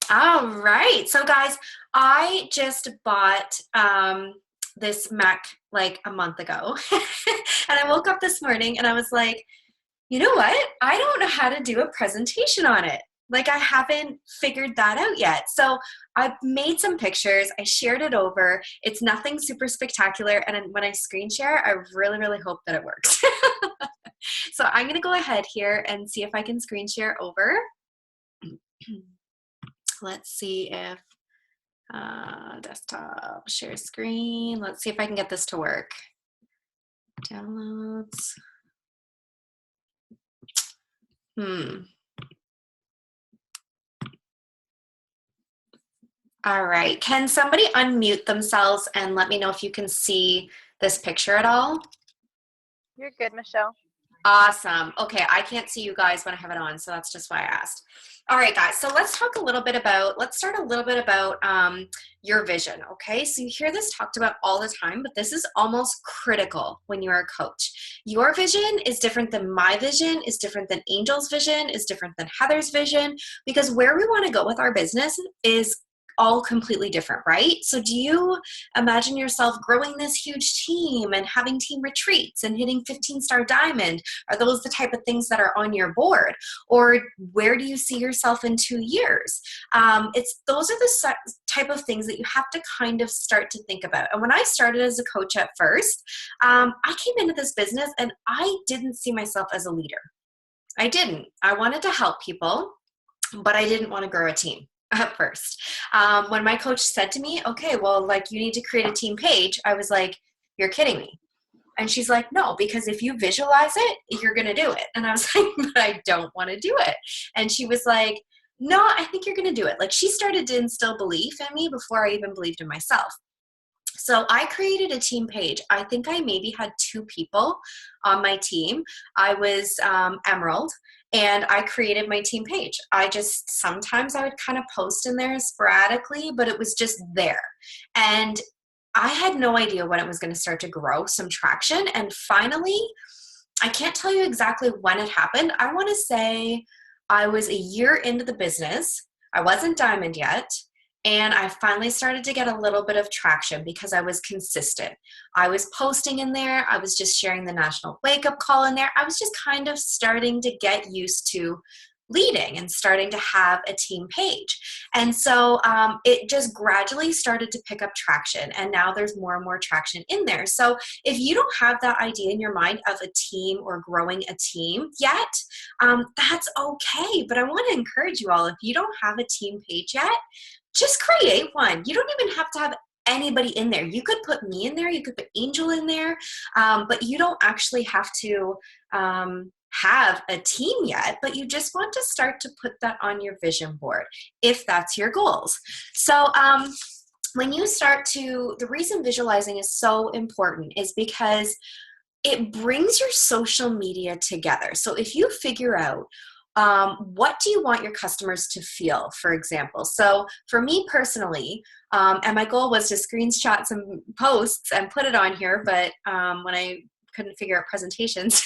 All right. So guys, I just bought this Mac like a month ago. And I woke up this morning and I was like, you know what? I don't know how to do a presentation on it. Like I haven't figured that out yet. So I made some pictures. I shared it over. It's nothing super spectacular. And then when I screen share, I really, really hope that it works. So I'm going to go ahead here and see if I can screen share over. Let's see if desktop, share screen. Let's see if I can get this to work. Downloads. All right. Can somebody unmute themselves and let me know if you can see this picture at all? You're good, Michelle. Awesome. Okay, I can't see you guys when I have it on, so that's just why I asked. All right, guys, so let's start a little bit about your vision, okay? So you hear this talked about all the time, but this is almost critical when you're a coach. Your vision is different than my vision, is different than Angel's vision, is different than Heather's vision, because where we want to go with our business is all completely different, right? So do you imagine yourself growing this huge team and having team retreats and hitting 15-star diamond? Are those the type of things that are on your board? Or where do you see yourself in 2 years? Those are the type of things that you have to kind of start to think about. And when I started as a coach at first, I came into this business and I didn't see myself as a leader. I didn't. I wanted to help people, but I didn't want to grow a team at first. When my coach said to me, okay, well, like you need to create a team page, I was like, you're kidding me. And she's like, no, because if you visualize it, you're going to do it. And I was like, but I don't want to do it. And she was like, no, I think you're going to do it. Like she started to instill belief in me before I even believed in myself. So I created a team page. I think I maybe had 2 people on my team. I was Emerald, and I created my team page. Sometimes I would kind of post in there sporadically, but it was just there. And I had no idea when it was going to start to grow some traction. And finally, I can't tell you exactly when it happened. I want to say I was a year into the business. I wasn't diamond yet. And I finally started to get a little bit of traction because I was consistent. I was posting in there. I was just sharing the national wake up call in there. I was just kind of starting to get used to leading and starting to have a team page. And so it just gradually started to pick up traction. And now there's more and more traction in there. So if you don't have that idea in your mind of a team or growing a team yet, that's okay. But I want to encourage you all, if you don't have a team page yet, just create one. You don't even have to have anybody in there. You could put me in there, you could put Angel in there, but you don't actually have to have a team yet, but you just want to start to put that on your vision board if that's your goals. So when you start to, the reason visualizing is so important is because it brings your social media together. So if you figure out what do you want your customers to feel, for example? So for me personally, and my goal was to screenshot some posts and put it on here, but when I couldn't figure out presentations,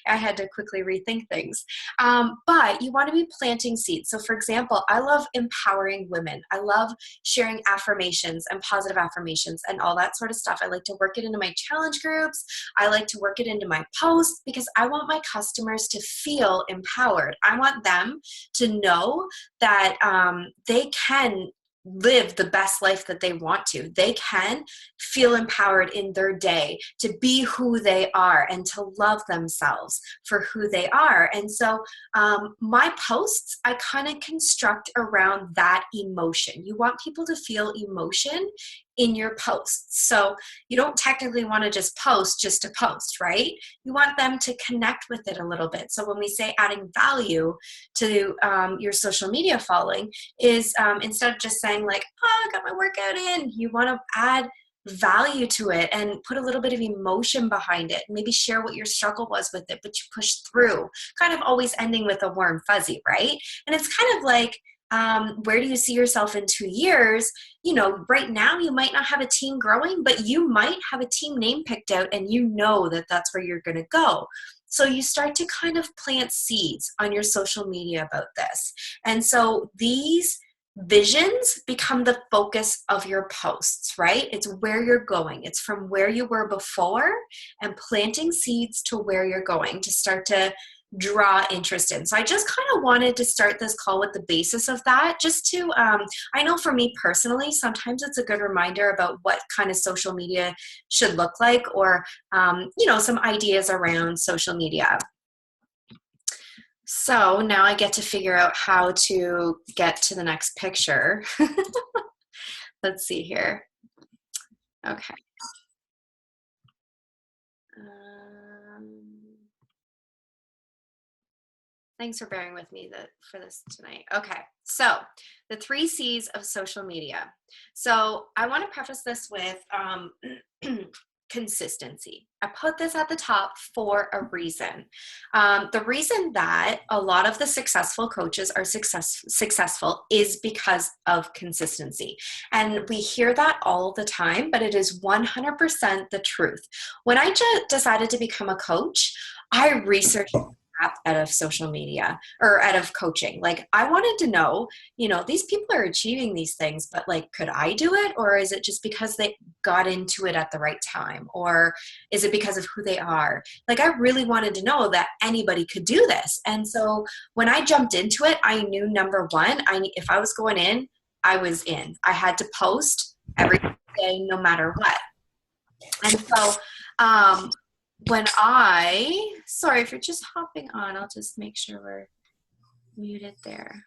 I had to quickly rethink things. But you want to be planting seeds. So for example, I love empowering women. I love sharing affirmations and positive affirmations and all that sort of stuff. I like to work it into my challenge groups. I like to work it into my posts because I want my customers to feel empowered. I want them to know that they can live the best life that they want to. They can feel empowered in their day to be who they are and to love themselves for who they are. And so my posts, I kind of construct around that emotion. You want people to feel emotion in your posts. So you don't technically want to just to post, right? You want them to connect with it a little bit. So when we say adding value to your social media following is instead of just saying like, oh, I got my workout in, you want to add value to it and put a little bit of emotion behind it. Maybe share what your struggle was with it, but you push through, kind of always ending with a warm fuzzy, right? And it's kind of like, where do you see yourself in 2 years? You know, right now you might not have a team growing, but you might have a team name picked out and you know that that's where you're going to go. So you start to kind of plant seeds on your social media about this. And so these visions become the focus of your posts, right? It's where you're going. It's from where you were before and planting seeds to where you're going to start to draw interest in. So I just kind of wanted to start this call with the basis of that, just to, I know for me personally, sometimes it's a good reminder about what kind of social media should look like, or, some ideas around social media. So now I get to figure out how to get to the next picture. Let's see here. Okay. Thanks for bearing with me for this tonight. Okay, so the 3 C's of social media. So I want to preface this with consistency. I put this at the top for a reason. The reason that a lot of the successful coaches are successful is because of consistency. And we hear that all the time, but it is 100% the truth. When I decided to become a coach, I researched out of social media or out of coaching. Like, I wanted to know, these people are achieving these things, but like, could I do it? Or is it just because they got into it at the right time? Or is it because of who they are? Like, I really wanted to know that anybody could do this. And so when I jumped into it, I knew, number one, if I was going in, I was in. I had to post every day, no matter what. And so, sorry if you're just hopping on, I'll just make sure we're muted there.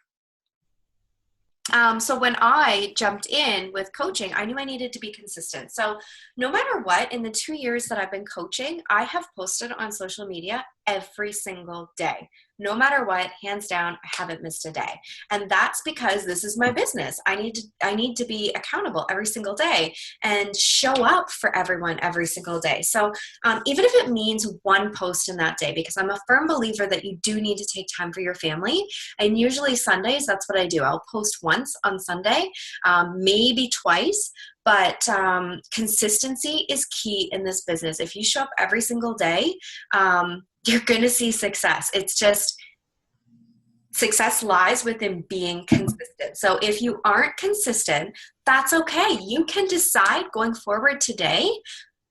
So when I jumped in with coaching, I knew I needed to be consistent. So no matter what, in the 2 years that I've been coaching, I have posted on social media every single day. No matter what, hands down, I haven't missed a day. And that's because this is my business. I need to be accountable every single day and show up for everyone every single day. So even if it means one post in that day, because I'm a firm believer that you do need to take time for your family. And usually Sundays, that's what I do. I'll post once on Sunday, maybe twice. But consistency is key in this business. If you show up every single day, you're going to see success. It's just, success lies within being consistent. So if you aren't consistent, that's okay. You can decide going forward today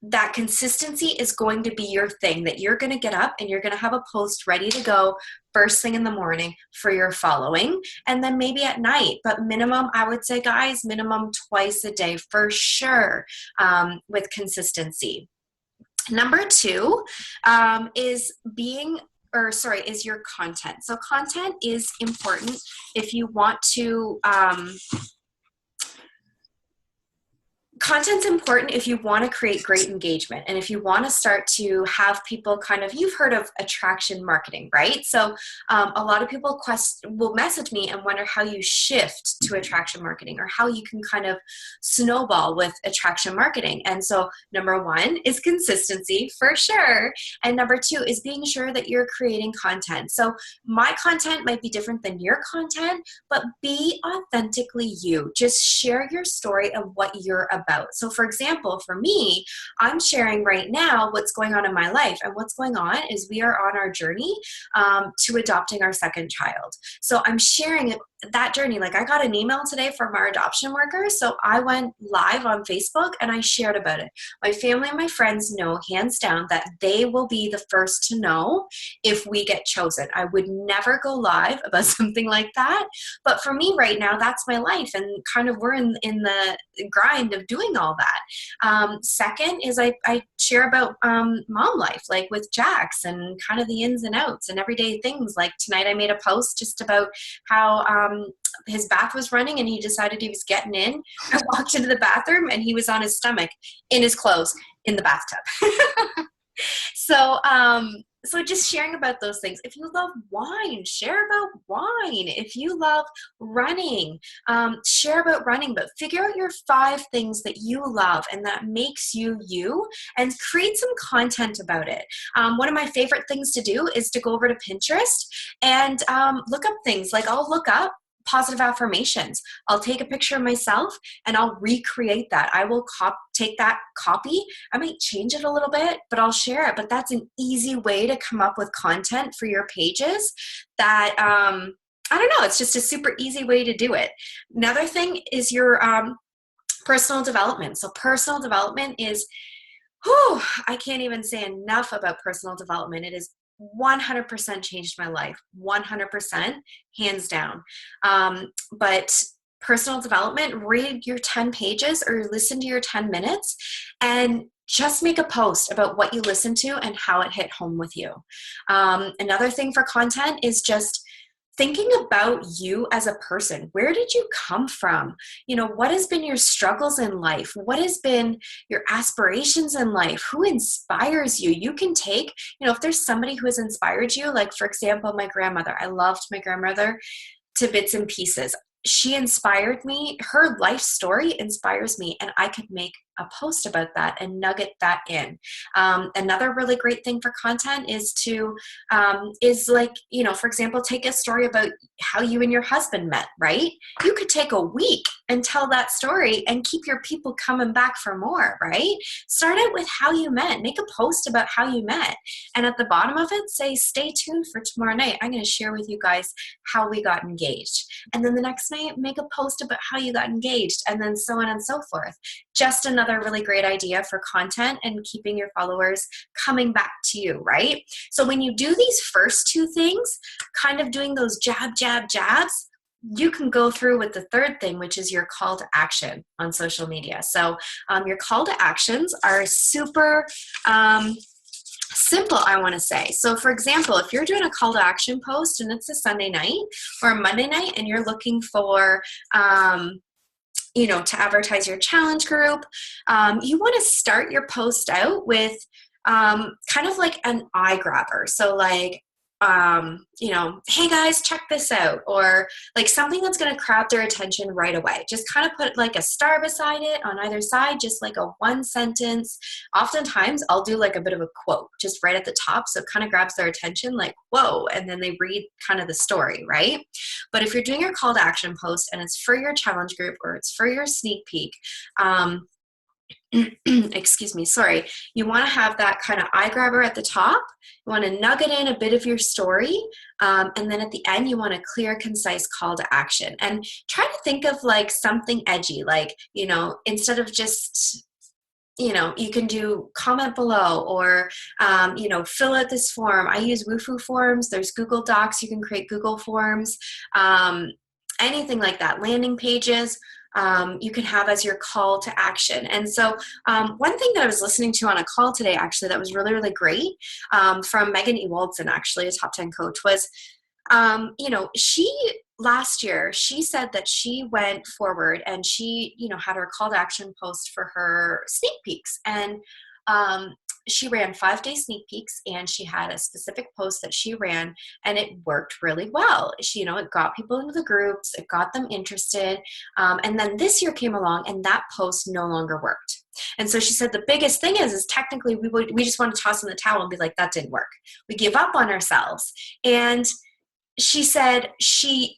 that consistency is going to be your thing, that you're going to get up and you're going to have a post ready to go first thing in the morning for your following, and then maybe at night. But minimum, I would say, guys, minimum twice a day for sure, with consistency. Number 2 is your content. So content is important if you want to, content's important if you want to create great engagement and if you want to start to have people you've heard of attraction marketing, right? So a lot of people will message me and wonder how you shift to attraction marketing or how you can kind of snowball with attraction marketing. And so number 1 is consistency for sure. And number 2 is being sure that you're creating content. So my content might be different than your content, but be authentically you. Just share your story of what you're about. So for example, for me, I'm sharing right now what's going on in my life, and what's going on is we are on our journey to adopting our second child. So I'm sharing that journey. Like, I got an email today from our adoption worker, so I went live on Facebook and I shared about it. My family and my friends know hands down that they will be the first to know if we get chosen. I would never go live about something like that, but for me right now, that's my life, and kind of we're in the grind of doing all that. Second is I share about mom life, like with Jax, and kind of the ins and outs and everyday things. Like tonight I made a post just about how his bath was running and he decided he was getting in. I walked into the bathroom and he was on his stomach in his clothes in the bathtub. So just sharing about those things. If you love wine, share about wine. If you love running, share about running, but figure out your 5 things that you love and that makes you you, and create some content about it. One of my favorite things to do is to go over to Pinterest and look up things. Like, I'll look up positive affirmations. I'll take a picture of myself and I'll recreate that. I will take that copy. I might change it a little bit, but I'll share it. But that's an easy way to come up with content for your pages that I don't know, it's just a super easy way to do it. Another thing is your personal development. So personal development is, whew, I can't even say enough about personal development. It has 100% changed my life, 100%, hands down. But personal development, read your 10 pages or listen to your 10 minutes and just make a post about what you listened to and how it hit home with you. Another thing for content is just thinking about you as a person. Where did you come from? You know, what has been your struggles in life? What has been your aspirations in life? Who inspires you? You can take, you know, if there's somebody who has inspired you, like for example, my grandmother. I loved my grandmother to bits and pieces. She inspired me. Her life story inspires me, and I could make a post about that and nugget that in. Another really great thing for content is like, you know, for example, take a story about how you and your husband met, right? You could take a week and tell that story and keep your people coming back for more, right? Start out with how you met. Make a post about how you met. And at the bottom of it, say, stay tuned for tomorrow night. I'm going to share with you guys how we got engaged. And then the next night, make a post about how you got engaged, and then so on and so forth. Just another really great idea for content and keeping your followers coming back to you, right? So when you do these first two things, kind of doing those jabs, you can go through with the third thing, which is your call to action on social media. So your call to actions are super simple, I want to say. So for example, if you're doing a call to action post and it's a Sunday night or a Monday night and you're looking for you know, to advertise your challenge group, you want to start your post out with kind of like an eye grabber. So like, you know, hey guys, check this out, or like something that's going to grab their attention right away. Just kind of put like a star beside it on either side, just like a one sentence. Oftentimes I'll do like a bit of a quote just right at the top, so it kind of grabs their attention, like, whoa, and then they read kind of the story, right? But if you're doing your call to action post and it's for your challenge group or it's for your sneak peek, excuse me, sorry, you want to have that kind of eye grabber at the top. You want to nugget in a bit of your story, and then at the end you want a clear, concise call to action. And try to think of like something edgy, like, you know, instead of just, you know, you can do comment below, or you know, fill out this form. I use Wufoo forms. There's Google Docs. You can create Google forms, anything like that. Landing pages. You can have as your call to action. And so one thing that I was listening to on a call today, actually, that was really, really great, from Megan Ewaldson, actually, a top 10 coach, was, you know, last year, she said that she went forward and she, you know, had her call to action post for her sneak peeks. And she ran 5-day sneak peeks, and she had a specific post that she ran, and it worked really well. She, you know, it got people into the groups, it got them interested. And then this year came along and that post no longer worked. And so she said the biggest thing is technically we just want to toss in the towel and be like, that didn't work. We give up on ourselves. And she said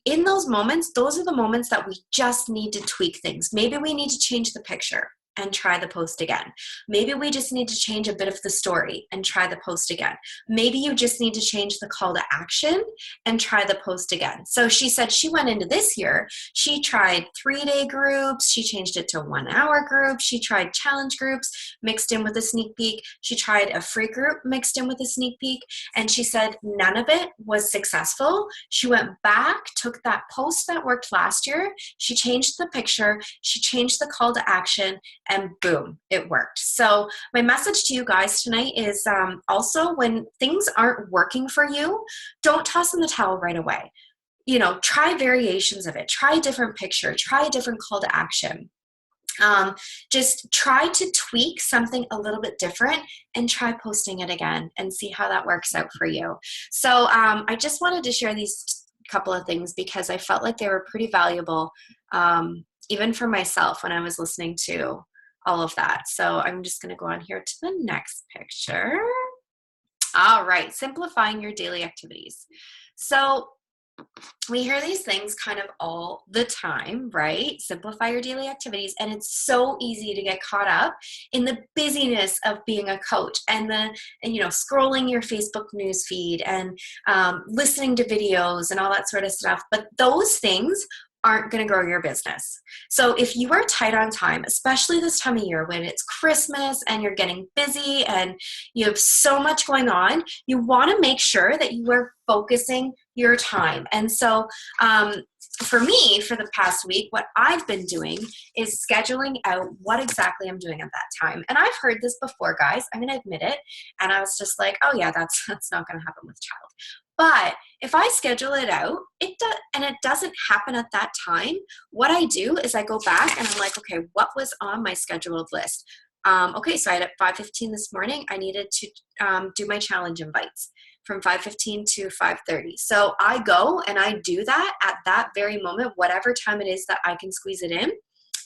in those moments, those are the moments that we just need to tweak things. Maybe we need to change the picture and try the post again. Maybe we just need to change a bit of the story and try the post again. Maybe you just need to change the call to action and try the post again. So she said she went into this year, she tried 3-day groups, she changed it to 1-hour groups, she tried challenge groups mixed in with a sneak peek, she tried a free group mixed in with a sneak peek, and she said none of it was successful. She went back, took that post that worked last year, she changed the picture, she changed the call to action, and boom, it worked. So my message to you guys tonight is also, when things aren't working for you, don't toss in the towel right away. You know, try variations of it. Try a different picture. Try a different call to action. Just try to tweak something a little bit different and try posting it again and see how that works out for you. So I just wanted to share these couple of things because I felt like they were pretty valuable, even for myself when I was listening to all of that. So I'm just going to go on here to the next picture. All right, simplifying your daily activities. So we hear these things kind of all the time, right? Simplify your daily activities. And it's so easy to get caught up in the busyness of being a coach and scrolling your Facebook news feed and listening to videos and all that sort of stuff. But those things aren't going to grow your business. So if you are tight on time, especially this time of year when it's Christmas and you're getting busy and you have so much going on, you want to make sure that you are focusing your time. And so for me, for the past week, what I've been doing is scheduling out what exactly I'm doing at that time. And I've heard this before, guys. I'm going to admit it. And I was just like, oh yeah, that's not going to happen with child. But if I schedule it out, it doesn't happen at that time, what I do is I go back and I'm like, okay, what was on my scheduled list? Okay, so I had at 5:15 this morning, I needed to do my challenge invites from 5:15 to 5:30. So I go and I do that at that very moment, whatever time it is that I can squeeze it in.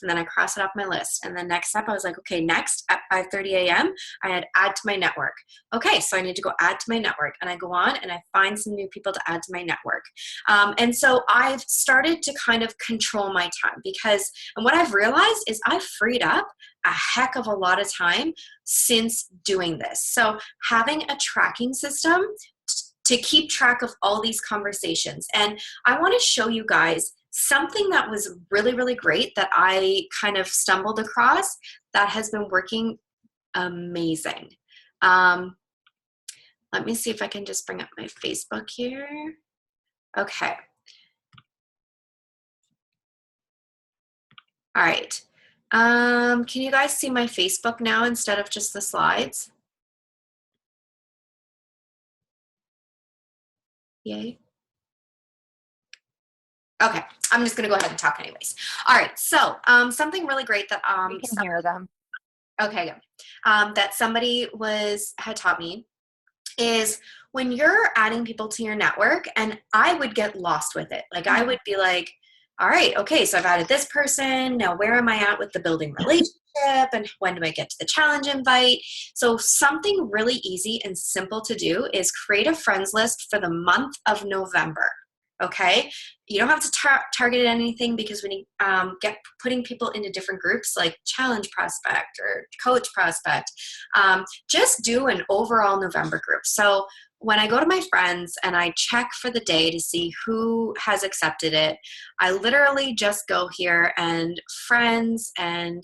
And then I cross it off my list. And then next step, I was like, okay, next at 5:30 a.m., I had add to my network. Okay, so I need to go add to my network. And I go on and I find some new people to add to my network. And so I've started to kind of control my time and what I've realized is I've freed up a heck of a lot of time since doing this. So having a tracking system to keep track of all these conversations. And I want to show you guys something that was really, really great that I kind of stumbled across that has been working amazing. Let me see if I can just bring up my Facebook here. Okay. All right. Can you guys see my Facebook now instead of just the slides? Yay. Okay, I'm just gonna go ahead and talk anyways. All right, so something really great that We can hear them. okay, good. That somebody had taught me is when you're adding people to your network, and I would get lost with it. Like I would be like, all right, okay, so I've added this person. Now where am I at with the building relationship? And when do I get to the challenge invite? So something really easy and simple to do is create a friends list for the month of November. Okay, you don't have to target anything because when you get putting people into different groups like challenge prospect or coach prospect, just do an overall November group. So when I go to my friends and I check for the day to see who has accepted it, I literally just go here and friends and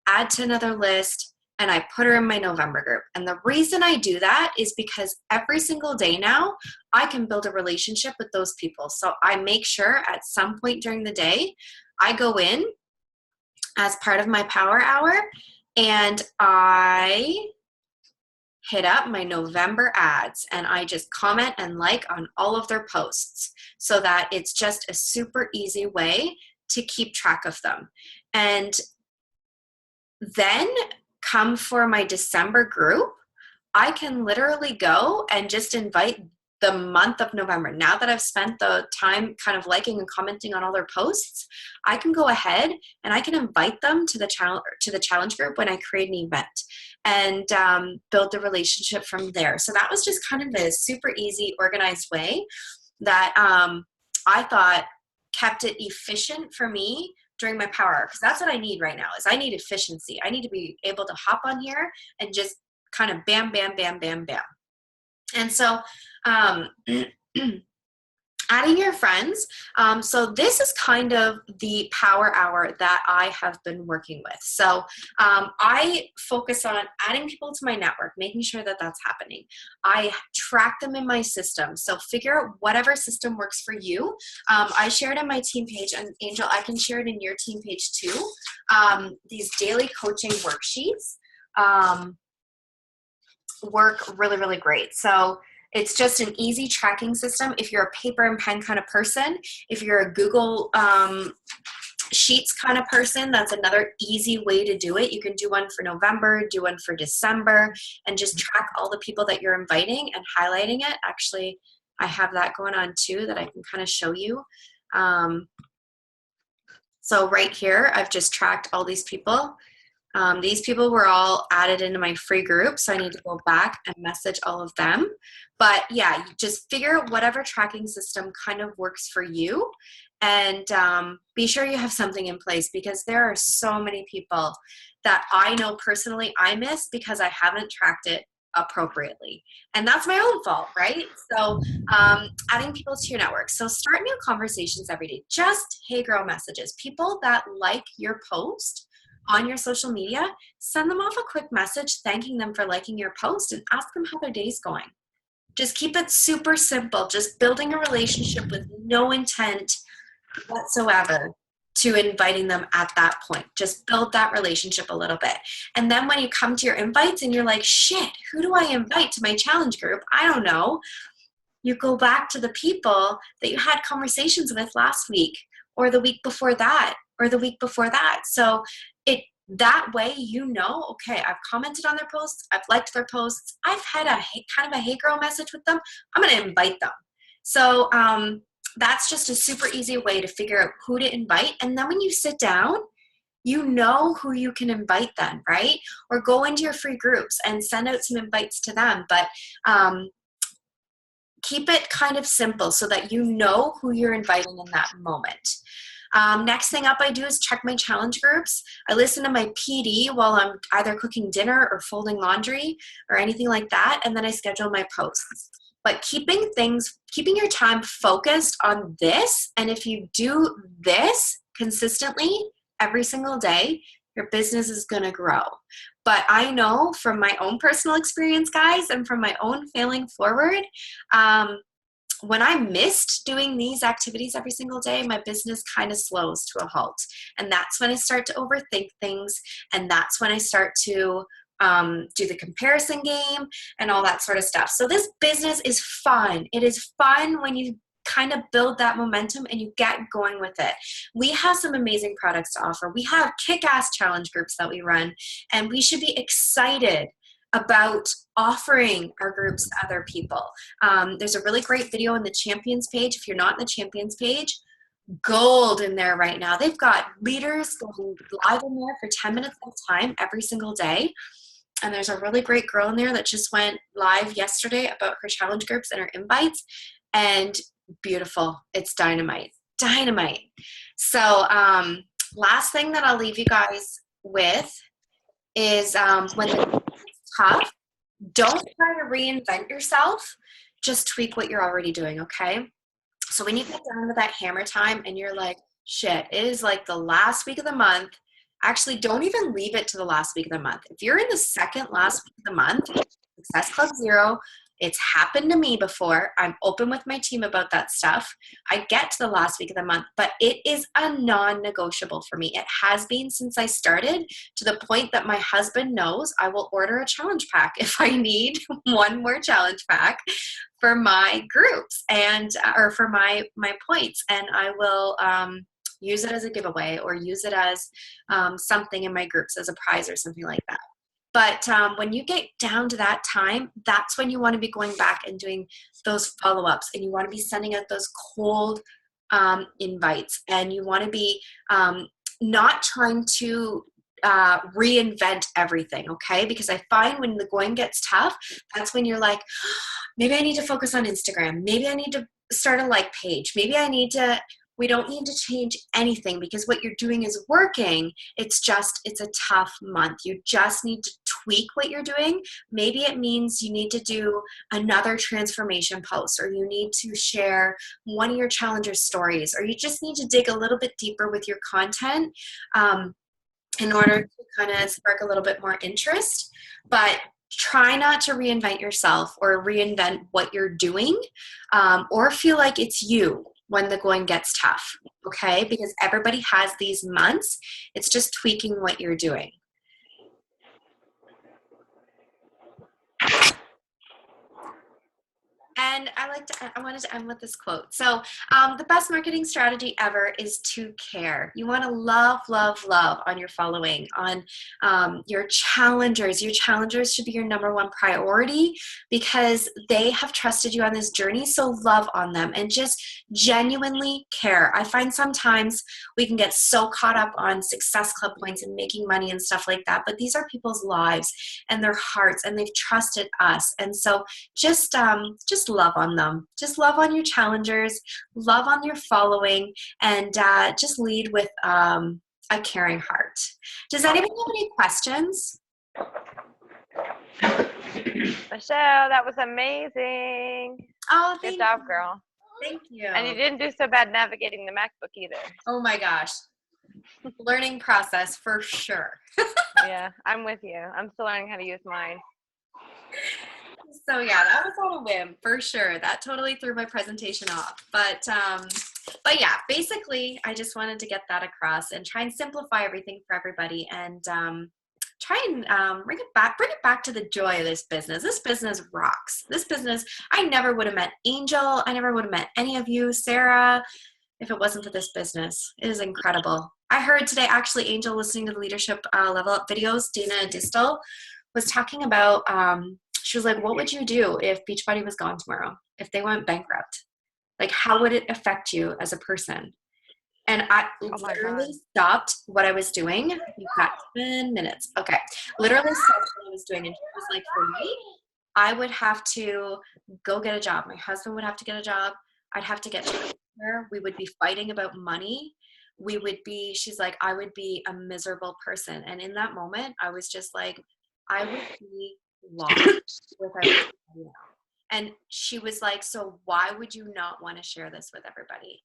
add to another list, and I put her in my November group. And the reason I do that is because every single day now, I can build a relationship with those people. So I make sure at some point during the day, I go in as part of my power hour and I hit up my November ads and I just comment and like on all of their posts so that it's just a super easy way to keep track of them. And then come for my December group, I can literally go and just invite the month of November. Now that I've spent the time kind of liking and commenting on all their posts, I can go ahead and I can invite them to the challenge group when I create an event and build the relationship from there. So that was just kind of a super easy, organized way that I thought kept it efficient for me during my power hour, because that's what I need right now is I need efficiency. I need to be able to hop on here and just kind of bam, bam, bam, bam, bam. And so adding your friends. So this is kind of the power hour that I have been working with. So I focus on adding people to my network, making sure that that's happening. I track them in my system. So figure out whatever system works for you. I shared in my team page, and Angel, I can share it in your team page too. These daily coaching worksheets work really, really great. So it's just an easy tracking system. If you're a paper and pen kind of person, if you're a Google Sheets kind of person, that's another easy way to do it. You can do one for November, do one for December, and just track all the people that you're inviting and highlighting it. Actually, I have that going on too that I can kind of show you. So right here, I've just tracked all these people. These people were all added into my free group, so I need to go back and message all of them. But yeah, you just figure out whatever tracking system kind of works for you, and be sure you have something in place, because there are so many people that I know personally I miss because I haven't tracked it appropriately, and that's my own fault, right? So adding people to your network. So start new conversations every day. Just hey girl messages. People that like your post on your social media, send them off a quick message thanking them for liking your post and ask them how their day's going. Just keep it super simple. Just building a relationship with no intent whatsoever to inviting them at that point. Just build that relationship a little bit. And then when you come to your invites and you're like, shit, who do I invite to my challenge group? I don't know. You go back to the people that you had conversations with last week or the week before that or the week before that. So that way, okay, I've commented on their posts, I've liked their posts, I've had kind of a hey girl message with them, I'm going to invite them. So that's just a super easy way to figure out who to invite. And then when you sit down, you know who you can invite then, right? Or go into your free groups and send out some invites to them. But keep it kind of simple so that you know who you're inviting in that moment. Next thing up I do is check my challenge groups. I listen to my PD while I'm either cooking dinner or folding laundry or anything like that, and then I schedule my posts. But keeping your time focused on this, and if you do this consistently every single day, your business is going to grow. But I know from my own personal experience, guys, and from my own failing forward, when I missed doing these activities every single day, my business kind of slows to a halt. And that's when I start to overthink things. And that's when I start to do the comparison game and all that sort of stuff. So this business is fun. It is fun when you kind of build that momentum and you get going with it. We have some amazing products to offer. We have kick-ass challenge groups that we run, and we should be excited about offering our groups to other people. There's a really great video on the Champions page. If you're not in the Champions page, gold in there right now. They've got leaders going live in there for 10 minutes at a time every single day. And there's a really great girl in there that just went live yesterday about her challenge groups and her invites. And beautiful. It's dynamite. Dynamite. So last thing that I'll leave you guys with is when it's tough, don't try to reinvent yourself. Just tweak what you're already doing, okay? So when you get down to that hammer time and you're like, shit, it is like the last week of the month. Actually, don't even leave it to the last week of the month. If you're in the second last week of the month, Success Club Zero, it's happened to me before. I'm open with my team about that stuff. I get to the last week of the month, but it is a non-negotiable for me. It has been since I started, to the point that my husband knows I will order a challenge pack if I need one more challenge pack for my groups and or for my points, and I will use it as a giveaway or use it as something in my groups as a prize or something like that. But when you get down to that time, that's when you want to be going back and doing those follow-ups, and you want to be sending out those cold invites, and you want to be not trying to reinvent everything, okay? Because I find when the going gets tough, that's when you're like, maybe I need to focus on Instagram. Maybe I need to start a like page. Maybe we don't need to change anything because what you're doing is working. It's a tough month. You just need to tweak what you're doing. Maybe it means you need to do another transformation post, or you need to share one of your challenger stories, or you just need to dig a little bit deeper with your content in order to kind of spark a little bit more interest. But try not to reinvent yourself or reinvent what you're doing or feel like it's you when the going gets tough, okay? Because everybody has these months. It's just tweaking what you're doing. And I wanted to end with this quote. So, the best marketing strategy ever is to care. You want to love, love, love on your following, on your challengers. Your challengers should be your number one priority because they have trusted you on this journey. So, love on them and just genuinely care. I find sometimes we can get so caught up on Success Club points and making money and stuff like that, but these are people's lives and their hearts, and they've trusted us. And so, just love on them. Just love on your challengers, love on your following, and just lead with a caring heart. Does anybody have any questions? Michelle, that was amazing. Oh, Good job, girl. Thank you. And you didn't do so bad navigating the MacBook either. Oh my gosh. Learning process for sure. Yeah, I'm with you. I'm still learning how to use mine. So yeah, that was on a whim for sure. That totally threw my presentation off. But yeah, basically, I just wanted to get that across and try and simplify everything for everybody, and try and bring it back to the joy of this business. This business rocks. This business, I never would have met Angel. I never would have met any of you, Sarah, if it wasn't for this business. It is incredible. I heard today, actually, Angel, listening to the Leadership Level Up videos, Dina Distel was talking about, she was like, what would you do if Beachbody was gone tomorrow? If they went bankrupt? Like, how would it affect you as a person? And I literally stopped what I was doing. You've got 10 minutes. Okay. Literally stopped what I was doing. And she was like, for me, I would have to go get a job. My husband would have to get a job. I'd have to get childcare. We would be fighting about money. She's like, I would be a miserable person. And in that moment, I was just like, I would be lost without everybody else. And she was like, so why would you not want to share this with everybody?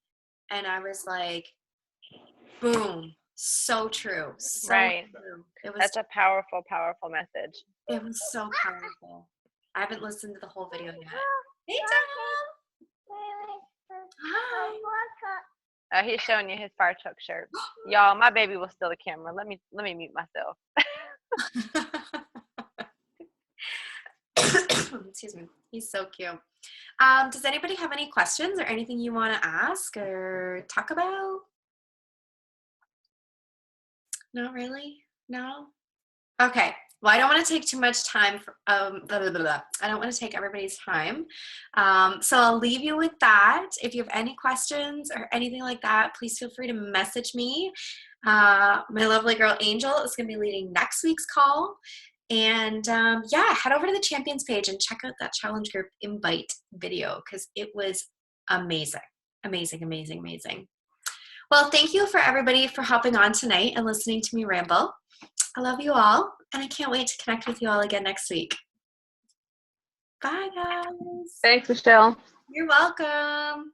And I was like, boom, so true. So right. true. That's a powerful, powerful message. It was so powerful. I haven't listened to the whole video yet. Hey, Dad. Hi. He's showing you his Fire Truck shirt. Y'all, my baby will steal the camera. Let me mute myself. Excuse me. He's so cute. Does anybody have any questions or anything you want to ask or talk about? Not really? No? Okay. Well, I don't want to take too much time. I don't want to take everybody's time. So I'll leave you with that. If you have any questions or anything like that, please feel free to message me. My lovely girl Angel is going to be leading next week's call. And yeah, head over to the Champions page and check out that challenge group invite video because it was amazing. Amazing, amazing, amazing. Well, thank you for everybody for hopping on tonight and listening to me ramble. I love you all, and I can't wait to connect with you all again next week. Bye, guys. Thanks, Michelle. You're welcome.